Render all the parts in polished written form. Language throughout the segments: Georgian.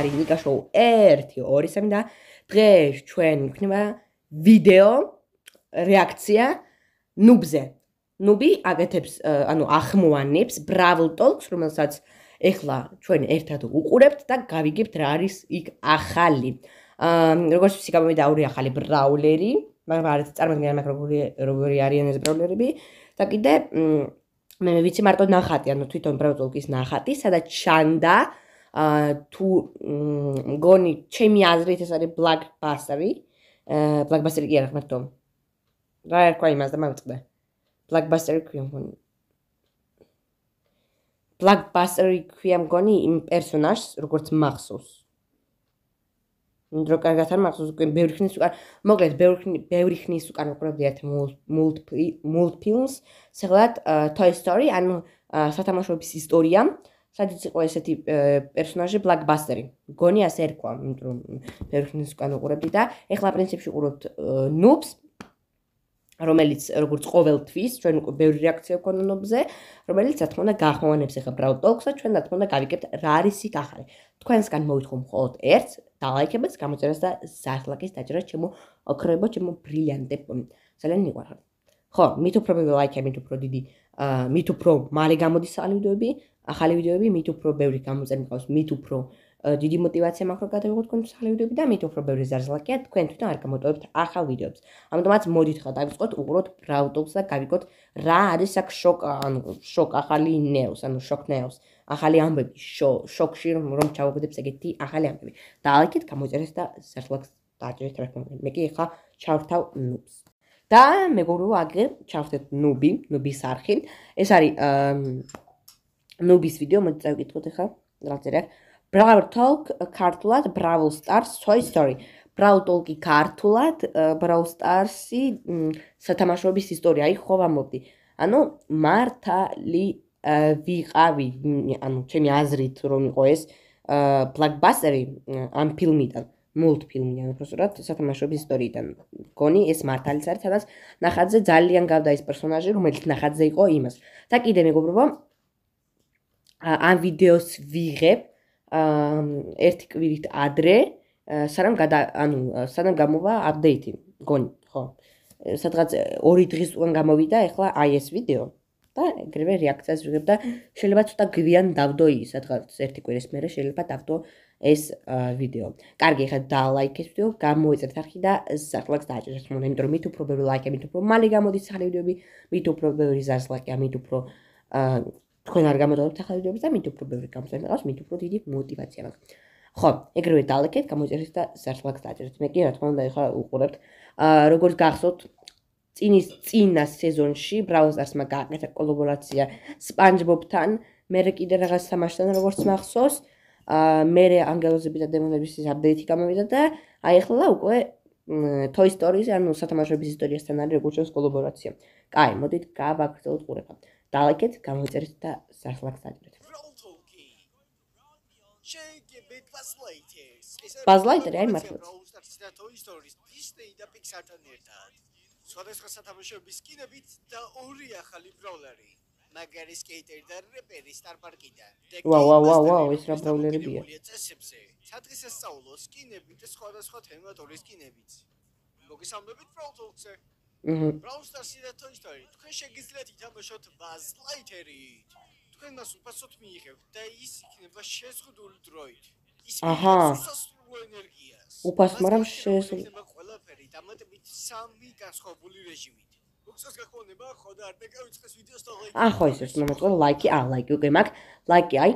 არის ნიკა შოუ 1 2 3 და დღეს ჩვენ ვქნება ვიდეო რეაქცია ნუბზე. ნუბი აკეთებს, ანუ ახმოვანებს Brawl Talks, რომელსაც ეხლა ჩვენ ერთად უყურებთ და გავიგებთ რა არის იქ ახალი. როგორც ვთქვი, გამოვიდა ორი ახალი ბრაულერი, მაგრამ არ წარმოგიდგენთ მაგ როგორი არიან ეს ბრაულერები და კიდე მე ვიცი მარტო ნახატი, ანუ თვითონ Brawl Talks-ის ნახატი, სადაც ჩანდა თუ მგონი ჩემი აზრით ეს არის Blockbuster-ი. Blockbuster-ი კი არა, მარტო რა ერქვა იმას და მავიწყდა. Blockbuster-ი ქვია მგონი. Blockbuster-ი ქვია მგონი იმ პერსონაჟს, როგორც მახსოვს. დრო კარგად არ მახსოვს, უკვე ბევრი ხნის უკან, მოკლედ ბევრი ხნის უკან ვყურებდი ერთ მულტფილმს, სახელად Toy Story, ანუ სათამაშოების ისტორია, სადაც იყო ესეთი პერსონაჟი Blockbuster-ი. მგონი ასე ერქვა, იმიტომ რომ ბევრი ხნის უკან ვყურებდი და ეხლა პრინციპში ვყურებთ ნუბს, რომელიც როგორც ყოველთვის ჩვენ უკვე ბევრი რეაქცია გვქონდა ნუბზე, რომელიც რა თქმა უნდა გაახმოვანებს ახლა Brawl Talks-ს და ჩვენ რა თქმა უნდა გავიგებთ რა არის იქ ახალი. თქვენსგან მოვითხო მხოლოდ ერთს, დალაიქებთ, გამოწერას და ზარლაკის დაჭერა ჩემო ოქროებო, ჩემო ბრილიანტებო. ძალიან მიყვარხარ. ხო, მით უფრო ბევრი ლაიქი, მით უფრო დიდი, მით უფრო მალე გამოდის ახალი ვიდეოები, მით უფრო ბევრი გამოწერ მიყავს, მით უფრო დიდი мотиваცია მაქვს რომ გადავიღოთ თქვენ ახალი ვიდეოები და მით უფრო ბევრი ზარზლაკია თქვენ თვითონ არ გამოტოვებთ ახალ ვიდეოებს. ამიტომაც მოდით ხა დავიწყოთ უყუროთ Brawl Talks და გავიგოთ რა არის აქ შოკ ახალი ნეოს, ანუ შოკ ნეოს, ახალი ამბები, შოკში რომ ჩავაგდებს ეგეთი ახალი ამბები. დალაიქეთ, გამოიწერეთ და ზარზლაკს დააჭერეთ რა თქმა უნდა. მე კი ხა ჩავრთავ ნუბს. და მეგობრებო, აგერ ჩავხდეთ ნუბის არხი. ეს არის ნუბის ვიდეო, მოდით წავიკითხოთ ხა რა წერია. Brawl Talk ქართულად Brawl Stars Toy Story. Brawl Talk-ი ქართულად Brawl Stars-ი სათამაშოების ისტორია. აი ხო ვამბობდი. ანუ მართალი ვიყავი, ანუ ჩემი აზრით რომ იყო ეს Blockbuster-ი ამ ფილმიდან, მულტფილმიდან, უბრალოდ სათამაშოების ისტორიიდან. გონი ეს მართალიც არის, სადაც ნახატზე ძალიან გავდა ეს პერსონაჟი, რომელიც ნახატზე იყო იმას. და კიდე მეგობრებო, ამ ვიდეოს ვიღებ ერთი კვირით ადრე, სანამ გამოვა აპდეიტი, გონი, ხო. სადღაც 2 დღის უკან გამოვიდა, ეხლა აი ეს ვიდეო და ეგრევე რეაქციას ვიღებ და შეიძლება ცოტა გვიან დავდო ის, სადღაც ერთი კვირის მერე შეიძლება დავდო ეს ვიდეო. კარგი, ეხლა დალაიქეთ ვიდეო, გამოიწერეთ არხი და ზარლაკს დააჭერეთ, იმიტომ რომ მით უფრო ბევრი ლაიქი, მით უფრო მალე გამოდის ახალი ვიდეოები, მით უფრო ბევრი ზარლაკია, მით უფრო თქვენ არ გამოდავებთ ახალი ვიდეოები და მით უფრო ბევრი გამოწვევა მიყავს, მით უფრო დიდი мотиваცია მაქვს. ხო, ეგრევე დალაიქეთ, გამოიწერეთ და ზარლაკს დააჭერეთ. მე კი რა თქმა უნდა ეხლა უყურებთ. როგორც გახსოვთ, წინა სეზონში Brawl Stars-მა გააკეთა კოლაბორაცია SpongeBob-თან, მერე კიდე რაღაც თამაშთან როგორც მახსოვს, მერე ანგელოზები და დემონების აპდეიტი გამოვიდა და აი ახლა უკვე Toy Story-ს, ანუ სათამაშოების ისტორიასთან არის როგორც ეს კოლაბორაცია. კაი, მოდით გავაგრძელოთ ყურება. დალაიქეთ, გამოიწერეთ და ზარლაკს დააჭერეთ. Buzz Lightyear, აი მართლა. Toy Story-ს Disney და Pixar-თან ერთად. სხვადასხვა სათამაშოების სკინებით და ორი ახალი ბრაულერი. მაგარი სკეიტერი და რეპერი Star Park-იდან. ვაუ, ეს რა ბრაულერებია. სადღესასწაულო სკინებით და სხვადასხვა თემატური სკინებით. მოგესალმებით Brawl Talks-ზე. Brawl Stars-ი და Toy Story. თქვენ შეგიძლიათ ითამაშოთ Buzz Lightyear-ით. თქვენ მას უფასოდ მიიღებთ და ის იქნება შეზღუდული დროით. აჰა. სასურველ ენერგიას. უფასოდ, მაგრამ შეზღუდული. ყველაფერი დამატებით 3 განსხვავებული რეჟიმით. უცოს გახმოვნება, ხო და არ მეკავიწყეს ვიდეოს და ლაიქი. ხო ის მომეწონა ლაიქი, ლაიქი უკვე მაქვს. ლაიქი, აი,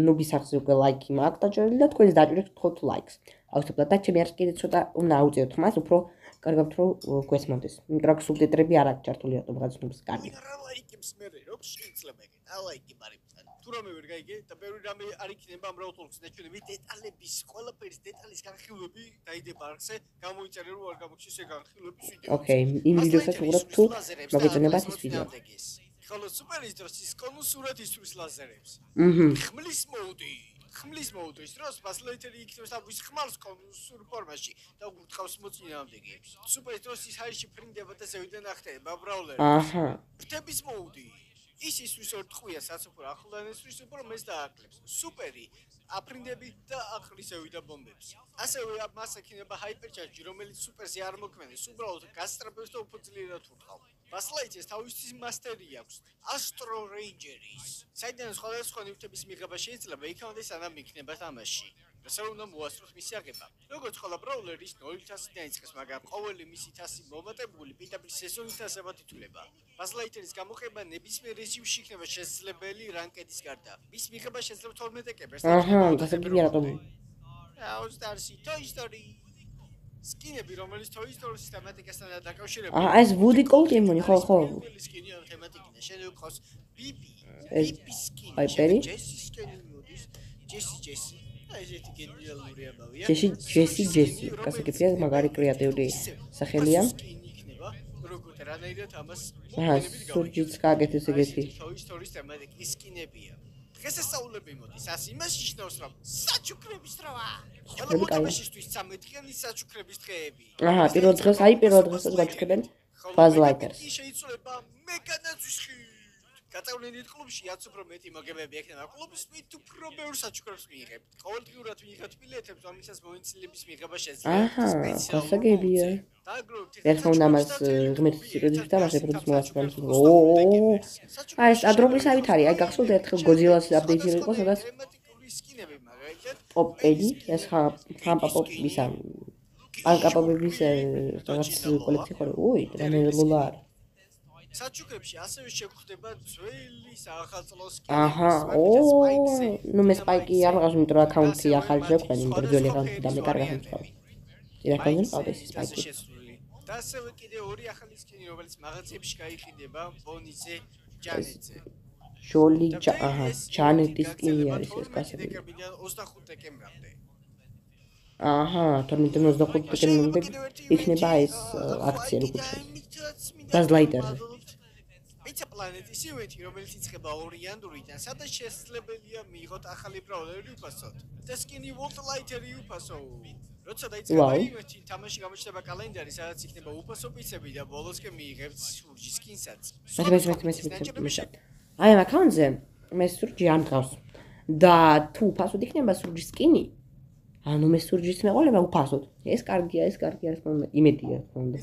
ნუბის არხზე უკვე ლაიქი მაქვს დაჭერილი და თქვენს დაჭერეთ ხოთ ლაიქს. აუცილებლად და ჩემი არხი კიდე ცოტა უნდა აუწიოთ მას, უფრო კარგად რომ გვესმოდეს. იმიტომ რომ სუბტიტრები არ აქვს ჩართული ავტომატურად ნუბს კარგი. რა ლაიქებს მე რო შეიძლება ეგეთ. ლაიქი მარიმწან. თუ რამე ვერ გაიგე და ბევრი რამე არ იქნება ამ Brawl Talks-ს ნაჩვენები, დეტალების, ყველაფერის დეტალის განხილვები დაიდება არხზე, გამოიწერე რომ არ გამოგჩეს ეგ განხილვების ვიდეო. ოკეი, იმ ვიდეოსაც უყურებთ თუ მოგეწონებათ ეს ვიდეო. ხოლო სუპერის დროს ის კონუსურად ისვრის ლაზერებს. ხმლის მოდულის დროს Buzz Lightyear იქნებს ამის ხმალს კონუსურ ფორმაში და უგუთხავს მოწინააღმდეგეებს. სუპერის დროს ის ჰაერში ფრინდება და ზევიდან ახტება ბრაულერს. აჰა. ფრთების მოუდი. ის ისვის ორ ტყვია, რაც უფრო ახლოვან ისვის, უფრო მეც დააკლებს. სუპერი აფრინდები და აყრისევი და ბომბებს. ასევე მას ექნება ჰაიპერჩარჯი, რომელიც სუპერზე არ მოქმედებს, უბრალოდ გასწრაფებს და უფრო ძლიერად ურტყავ. ბასლაიტეს თავისთვის მასტერი აქვს, ასტრო რეინჯერის. საიდანაც სხვადასხვა ნივთების მიღება შეიძლება, იქამდე სანამ იქნება თამაში. ასე უნდა მოასწროს მისი აღება. როგორც ყველა ბრაულერი, ის 0-ით დაიწყეს, მაგრამ ყოველი მისი თასი მომატებული პირდაპირ სეზონის თასებად ითვლება. ბაზლაიტერის გამოყენება ნებისმიერ რეჟიმში იქნება შესაძლებელი რანკედის გარდა. მის მიღება შეიძლება 12 დეკემბერს. გასაგებია რატომ? All-Stars Toy Story. სკინები, რომელიც Toy Story-ის თემატიკასთან დაკავშირებულია. ეს ვუდი კოლტიმონი, ხო. სკინი თემატიკა შეიძლება იყოს ბიბი სკინი. პაიპერი? ჯესი სკინი მოდის. ჯესი. ესეთი გენიალური ამბავია. ჯესი. გასაგებია მაგარი კრეატიული სახელია. სკინი იქნება, როგორც რანაირად ამას სურჯიც გაგეთეს ეგეთი. Toy Story-ის თემატიკის სკინებია. დღესასწაულები მოდის, იმას ნიშნავს, რომ საჩუქრების დროა. ყველა მოთამაშისთვის 13 დღიანი საჩუქრების დღეები. პირველ დღეს გაჩუქებენ ბაზლაიტერს. შეიძლება მეგანაძვის ხით. გაწევნილ კლუბში 10 უფრო მეტი მოგებები ექნება. კლუბის მით უფრო ბევრ საჩუქრებს მიიღებთ. ყოველდღიურად მიიღებთ ბილეთებს, ამისას მონაცემების მიღება შეიძლება. გასაგებია. ერთხელ უნდა მას ღმერთის სიკვდილით თამაშებ, როდის მოვაწყდებს. ეს ადრობლისავით არის. აი გახსოვთ ერთხელ გოძილას აპდეიტი იყო, სადაც სკინები მაგალითად პოპედი, ეს ხამპაპოპის ან პანკაპოპების რაღაც კოლექცია ხო? რამელულა არის. საჩუქრებში ასევე შეგვხვდება ძველი საახალწლო სკინები. ნუ მე სპაიკი არ მყავს, იმიტომ რომ აკაუნტი ახალი შეგვყენ, იმიტომ ძველი აკაუნტი და მე კარგად მომწყავ. ირაკონენ ყავდეს ის სპაიკი. და ასევე კიდე ორი ახალი სკინი, რომელიც მაღაზიებში გაიყიდება, ბონიზე, ჯანეტზე. ჟოლი, ჯანეტის სკინი არის ეს გასაგებია. 25 დეკემბრამდე. 25 დეკემბრამდე იქნება ეს აქცია როგორც ბაზლაიტერზე. პიცა პლანეტის ივენთი, რომელიც იწყება 2 იანვრიდან, სადაც შესაძლებელია მიიღოთ ახალი ბრაულერი უფასოდ. და სკინი ვოლტლაიტერი უფასო. როცა დაიწყება ივენთი, თამაში გამოჩნდება კალენდარი, სადაც იქნება უფასო პიცები და ბოლოსკენ მიიღებთ სურჯი სკინსაც. მე. აი ამ აკაუნტზე მე სურჯი არ მყავს. და თუ უფასოდ იქნება სურჯის სკინი, ანუ მე სურჯის მეყოლება უფასოდ. ეს კარგია, იმედია თქო უნდა.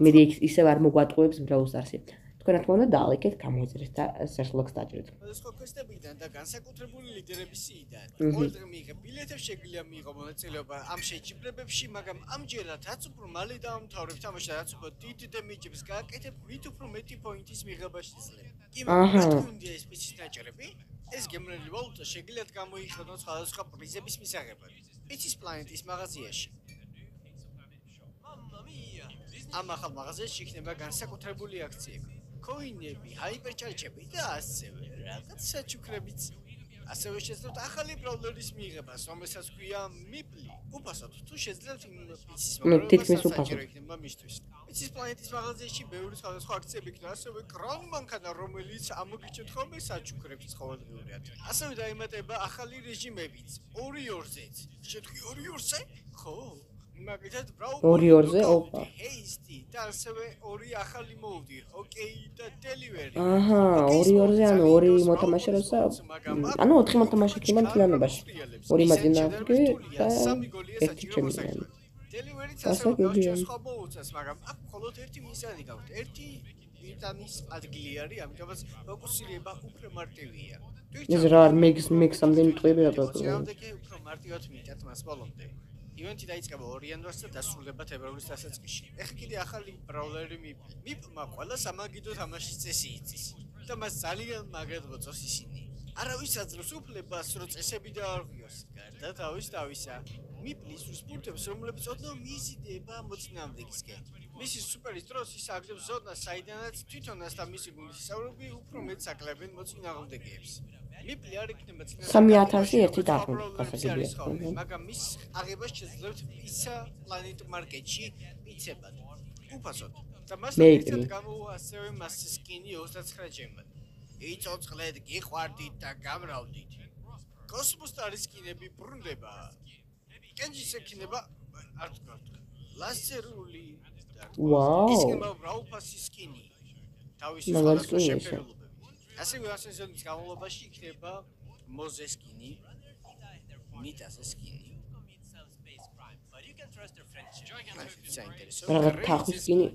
მე ისევ არ მოგვატყუებს Brawl Stars-ი. თქვენ რა თქმა უნდა დაალეკეთ, გამოიწერეთ და სერლოქს დაჭერეთ. სხვადასხვა კვესტებიდან და განსაკუთრებული ლიდერების სიიდან. ყოველდღე მიიღებ ბილეთებს, შეგვიძლია მიიღო მონაწილეობა ამ შეჯიბრებებში, მაგრამ ამჯერად რაც უფრო მალე დაამთავრებ თამაში და რაც უფრო დიდ დემეჯებს გააკეთებ, მით უფრო მეტი პოინტის მიღება შეიძლება. კი, ეს პიცის დაჭერები, ეს გემრიელი ვალუტა შეგიძლიათ გამოიყენოთ სხვადასხვა პრიზების მისაღებად. პიცის პლანეტის მაღაზიაში. ამ ახალ მაღაზიაში იქნება განსაკუთრებული აქციები. კოინები, ჰაიპერჩარჯები და ასევე რაღაც საჩუქრებიც. ასევე შეძლოთ ახალი ბრაულერის მიღებას, რომელსაც ქვია მიპლი. უფასოდ თუ შეძლებთ პიცის მოგროვებას საჭირო იქნება მისთვის. პიცის პლანეტის მაღაზიაში ბევრი სხვადასხვა აქციები იქნება, ასევე კრონ მანქანა, რომელიც ამოგიჩნდათ ხოლმე საჩუქრებს ყოველდღიურად. ასევე დაემატება ახალი რეჟიმებიც, 2-2-ზეც. შეთქვი 2-2-ზე? ხო. მაგალითად Brawl-ზე, ოპა. ჰეისტი და ასევე 2 ახალი მოუდი, ოკეი და დელივერი. 2-2-ზე ანუ 2 მოთამაშე როცა ანუ 4 მოთამაშე იქნება მთლიანობაში. 2 მაწინააღმდეგე და 1 ჩემპიონი. დელივერიც ასევე სხვა მოუწევს, მაგრამ აქ მხოლოდ ერთი მიზანი გაქვთ. ერთი იტანის ადგილი არის, ამიტომაც ფოკუსირება უფრო მარტივია. ეს რა მეგს-მეგსამდე მიტყვები რა თქმა უნდა. უფრო მარტივად მიტათ მას ბოლომდე. ივენთი დაიწყება 2 იანვარს და დასრულდება თებერვლის დასაწყისში. ეხლა კიდე ახალი ბრაულერი მიპმა ყველა სამაგიდო თამაშის წესი იცის და მას ძალიან მაგრად მოწონს ისინი. არავის აძლევს უფლებას, რომ წესები დაარღვიოს. გარდა თავისა. მიპლის სპორტებს, რომლებიც ოდნავ მიზიდება მოწინააღმდეგისკენ. მისი სუპერის დროს ის აგდებს ზონას, საიდანაც თვითონაც და მისი გუნდისწავლები უფრო მეტ საკლებენ მოწინააღმდეგეებს. მიპლი არ იქნება წინასწარ 3001 დაღმით გასაგებია. მაგრამ მის აღებას შეძლებთ პიცა პლანეტ მარკეტში პიცებად. უფასოდ. და მას ერთად გამოვა ასევე მას სკინი 29 ჯემად. იწოწყლეთ, გიყვარდით და გამრავდით. კოსმოსტარის სკინები ბრუნდება. კენჯის ექნება არ თქვა. ლაზერული და ის იქნება ბრაულფასის სკინი. თავისი სხვადასხვა შეფერილობებით. ასევე ასეზონის განმავლობაში იქნება მოზეს სკინი. მიტას სკინი. საინტერესო. რაღაც თახვის სკინი.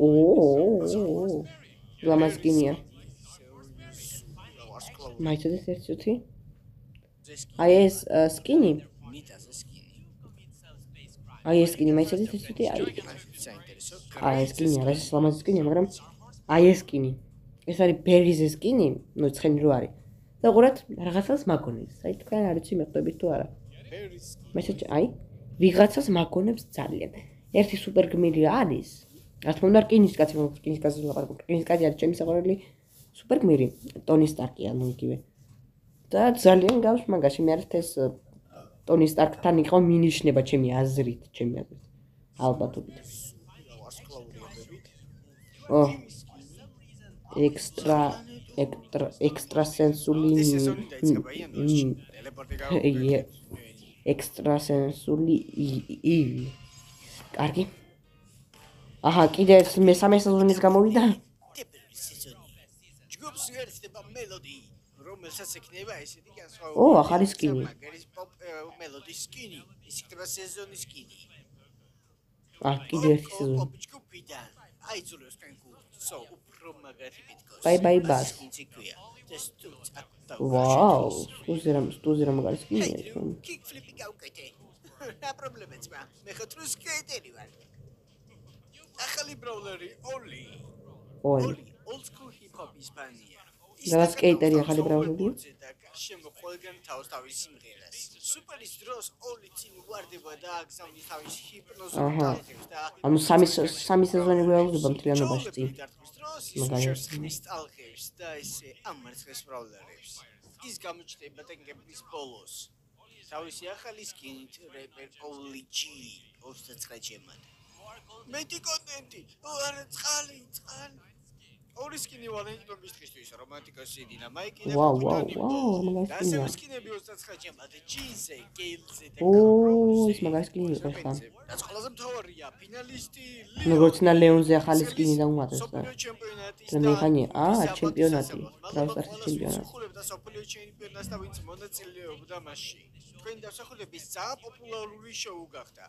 ლამაზ სკინია. მაიცოდეს ერთ წუთი. აი ეს სკინი. მიტას სკინი. აი ეს სკინი მაიცოდეს ერთ წუთი. საინტერესო. აი ეს სკინი არა ეს ლამაზ სკინია, მაგრამ აი ეს სკინი. ეს არის ბერის სკინი, ნუ ცხენი რო არის. და ყურეთ რაღაცას მაგონებს. აი თქვენ არ იცი მეხვდებით თუ არა. მესეჯი აი ვიღაცას მაგონებს ძალიან. ერთი სუპერ გმირი არის. რა თქმა უნდა რკინის კაცი, რკინის კაცი ლაპარაკობ. რკინის კაცი არის ჩემი საყვარელი სუპერ გმირი, ტონი სტარკი ანუ იგივე. და ძალიან გავს მაგაში მე არც ეს ტონი სტარკთან იყო მინიშნება ჩემი აზრით. ალბათობით. ექსტრასენსული ექსტრასენსული კარგი. აჰა, კიდე მესამე სეზონის გამოვიდა. ჯგუფს ერთდება მელოდი, რომელსაც ექნება ესეთი განსხვავებული. ახალი სკინი. მაგარის პოპ მელოდი სკინი, ის იქნება სეზონის სკინი. კიდე ერთი სეზონი. ჯგუფიდან აიძულებს თქვენ გულს, უფრო მაგარი მითქოს. Bye bas. ვაუ, სტუზერა მაგარი სკინია. კიკ ფლიპი გავკეთე. რა პრობლემაც მა? მე ხოთრო სკეიტერი ვარ. ახალი ბროულერი ოლი. old school hip hop ისპანია. რა სკეიტერი ახალი ბრაულერი? შემო ყველგან თავის სიმღერას. სუპერის დროს ოლი წინ ვარდება და აგზავნის თავის ჰიპნოზს და ანუ სამი სეზონი ველოდება მთლიანობაში წინ. ნისტალგიებს და ესე ამარცხეს ბრაულერებს. ის გამოჩნდება ტენგების ბოლოს. თავისი ახალი სკინით რეპერ ოლი ჯი 29 ჩემად. მეტი კონტენტი, არა წყალი. ორი სკინი ვალენტინობის დღისთვის რომანტიკოს სიდინა მაიკი და მაგარი სკინია. სკინები 29 ჩემად ჯინზე, გეილზე და ის მაგარი სკინი იყო ხა. რაც ყველაზე მთავარია, ფინალისტი როგორც ნა ლეონზე ახალი სკინი დაუმატეს და. ჩემპიონატის და მექანი ჩემპიონატი. ბრაუსტარსის ჩემპიონატი. და სოფლიო ჩემპიონატს და ვინც მონაწილეობდა მასში. თქვენი დასახულების ძალიან პოპულარული შოუ გახდა.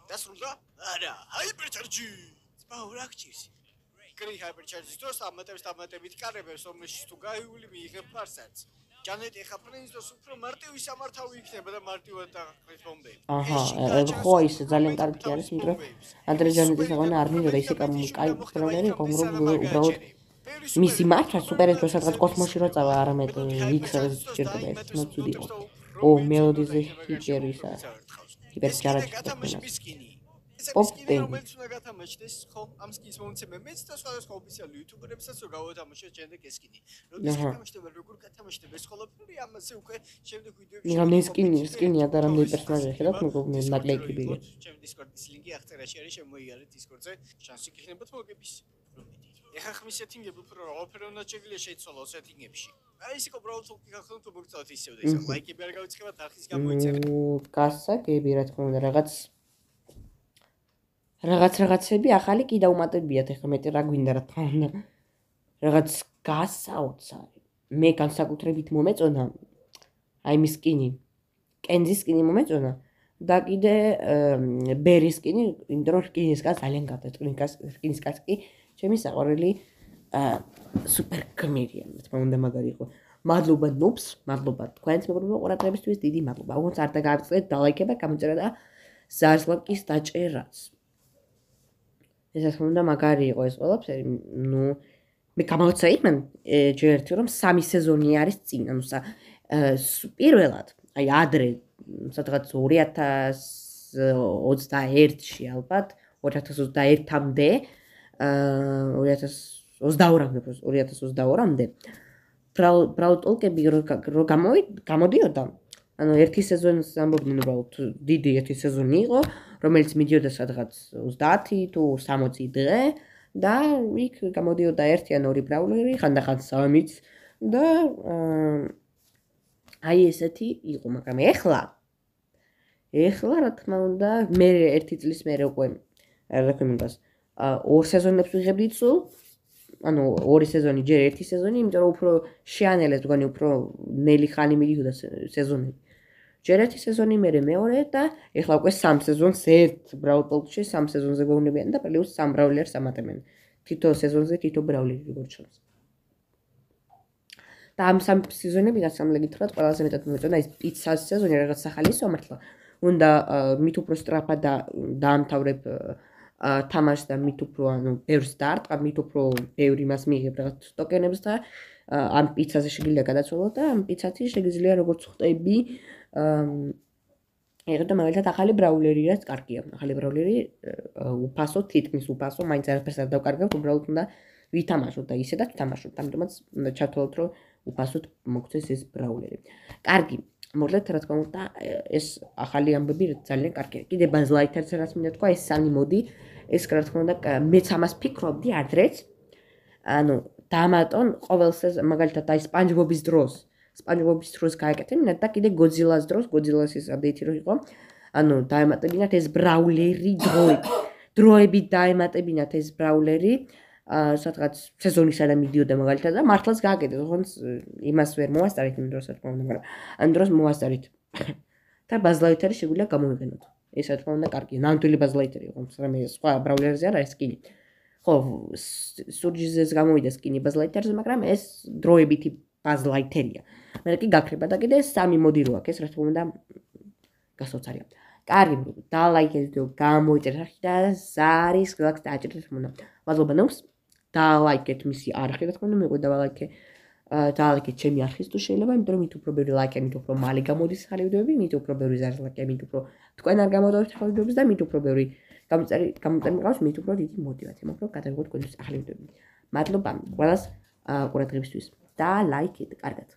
დასრულდა? არა, ჰაიპერჩარჯი. სპაურაქჩის. კრი ჰაიპერჩარჯის დროს ამატებით კარებებს ომში თუ გაიული მიიღებ ფარსაც. ჯანეტი ხა პრინცოს უფრო მარტივი სამართავი იქნება და მარტივად დაყრით ბომბები. ხო ის ძალიან კარგი არის, იმიტომ რომ ანდრე ჯანეტის აღონა არ მინდოდა ისე კაი პროგრამერი იყო, რომ უბრალოდ მისი მართვა სუპერეს დროს სადღაც კოსმოსში რო წავა, არამედ იქს სჭირდება ეს მოწუდი იყო. მელოდიზე ჰიპერისა. ჰიპერჩარჯი. სკინი რომელიც უნდა გათამაშდეს ხომ ამ სკინის მომცემე მეც და სხვადასხვა ოფიციალური იუთუბერებსაც რო გავათამაშოთ შემდეგ ეს სკინი. როდის გათამაშდება როგორ გათამაშდება ეს ყველაფერი ამაზე უკვე შემდეგ ვიდეოებში მე სკინია და რამდენი პერსონაჟი ხედავთ მე ნაკლეიკები. ჩემი დისკორდის ლინკი აღწერაში არის შემოიარეთ დისკორდზე შანსი გიქნებათ მოგების. ეხა ხმის სეტინგები უფრო ყველაფერი უნდა შეგვიძლია შეიცვალოს სეტინგებში. აი ის იყო ბრაულ თოლკი გახსოვთ თუ მოგწევთ ისევ და ის ლაიკები არ გავიწყებათ არხის გამოიწერეთ. გასაგები რა თქმა უნდა რაღაცები ახალი კი დაუმატებიათ ეხლა მეტი რა გვინდა რა თქმა უნდა. რაღაც გასაოცარი. მე განსაკუთრებით მომეწონა აი მის სკინი. კენზის სკინი მომეწონა და კიდე ბერის სკინი, იმიტომ რომ სკინის კაც ძალიან გავდა სკინის კაც კი ჩემი საყვარელი სუპერ გმირია, რა თქმა უნდა მაგარი იყო. მადლობა ნობს, მადლობა თქვენს მეგობრებო ყურადღებისთვის, დიდი მადლობა. როგორც არ დაგავიწყდეთ დალაიქება, გამოწერა და ზარზლაკის დაჭერაც. ეს რა თქმა უნდა მაგარი იყო ეს ყველაფერი. ნუ მე გამოვცა იმან ჯერ ერთი რომ 3 სეზონი არის წინ, ანუ პირველად, აი ადრე სადღაც 2021-ში ალბათ, 2021-მდე 2022-მდე ბრაულ ტოლკები რო გამოდიოდა, ანუ ერთი სეზონის ამბობდნენ უბრალოდ დიდი ერთი სეზონი იყო, რომელიც მიდიოდა სადღაც 30 თუ 60 დღე და იქ გამოდიოდა ერთი ან ორი ბრაულერი, ხანდახან 3-იც და აი ესეთი იყო, მაგრამ ეხლა რა თქმა უნდა მე ერთი წლის მერე უკვე რა ქვია იმას 2 სეზონებს ვიღებდით სულ, ანუ 2 სეზონი ჯერ ერთი სეზონი, იმიტომ რომ უფრო შეანელეს მგონი უფრო ნელი ხანი მიდიოდა სეზონი. ჯერ ერთი სეზონი, მერე მეორე და ეხლა უკვე 3 სეზონს ერთ Brawl Talk-ში 3 სეზონზე გვეუბნებიან და პლუს 3 ბრაულერს ამატებენ. თითო სეზონზე თითო ბრაულერი როგორც ჩანს. და ამ 3 სეზონებიდან სამლეგითხრათ ყველაზე მეტად მომეწონა ის პიცას სეზონი, რაღაც ახალისო მართლა. უნდა მით უფრო სწრაფად დაამთავრებ თამაშს და მით უფრო ბევრს დაარტყა, მით უფრო ბევრი მას მიიღებ რაღაც ტოკენებს და ამ პიცაზე შეგიძლია გადაცვალო და ამ პიცაში შეგიძლია როგორც ხვდები ეხლა მაგალითად ახალი ბრაულერი რაც კარგია. ახალი ბრაულერი უფასო, თითქმის უფასო, მაინც არაფერს არ დავკარგავთ, უბრალოდ უნდა ვითამაშოთ და ისედაც ვთამაშოთ. ამიტომაც უნდა ჩათვალოთ, რომ უფასოდ მოგცეს ეს ბრაულერი. კარგი, მოგლეთ რა თქმა უნდა, ეს ახალი ამბები ძალიან კარგია. კიდე Buzz Lightyear-ს რაც მინდა თქვა, ეს Sunny Modi, ეს რა თქმა უნდა, მეც ამას ფიქრობდი ადრეც. ანუ დამატონ ყოველ მაგალითად აი SpongeBob-ის დროს. SpongeBob-ის დროს გააკეთებინათ და კიდე Godzilla-ს დროს, Godzilla-ს ის აპდეიტი რო იყო. ანუ დაემატებინათ ეს ბრაულერი დროებით დაემატებინათ ეს ბრაულერი. სადღაც სეზონისა და მიდიოდა მაგალითად და მართლაც გააკეთეთ, თქოს იმას ვერ მოასწარით იმ დროს რა თქმა უნდა, მაგრამ ამ დროს მოასწარით. და Buzz Lightyear-ი შეგვიძლია გამოვიყენოთ. ეს რა თქმა უნდა კარგია. ნამდვილი Buzz Lightyear-ი იყო, მაგრამ ეს სხვა ბრაულერზე არ არის სკინი. ხო, სურჯიზეს გამოვიდა სკინი Buzz Lightyear-ზე, მაგრამ ეს დროებითი Buzz Lightyear-ია. მე კი გაქრება და კიდე 3 მოდი რო აქვს, ეს რა თქმა უნდა გასაოცარია. კარგი, დალაიქეთ ვიდეო, გამოიწერეთ და ზარის გლაქს დააჭერეთ რა თქმა უნდა. მადლობა ნობს. დალაიქეთ მისი არხი, რა თქმა უნდა, მეყვე დალაიქეთ ჩემი არხის თუ შეიძლება, იმიტომ რომ მით უფრო ბევრი ლაიქი, მით უფრო მალე გამოდის ახალი ვიდეოები, მით უფრო ბევრი ზარის ლაიქი, მით უფრო თქვენ არ გამოდავთ ახალი ვიდეოებს და მით უფრო ბევრი გამწერი მიყავს, მით უფრო დიდი мотиваცია მაქვს, რომ გადავიღოთ თქვენთვის ახალი ვიდეოები. მადლობა ყველას ყურადღებისთვის და ლაიქეთ, კარგად.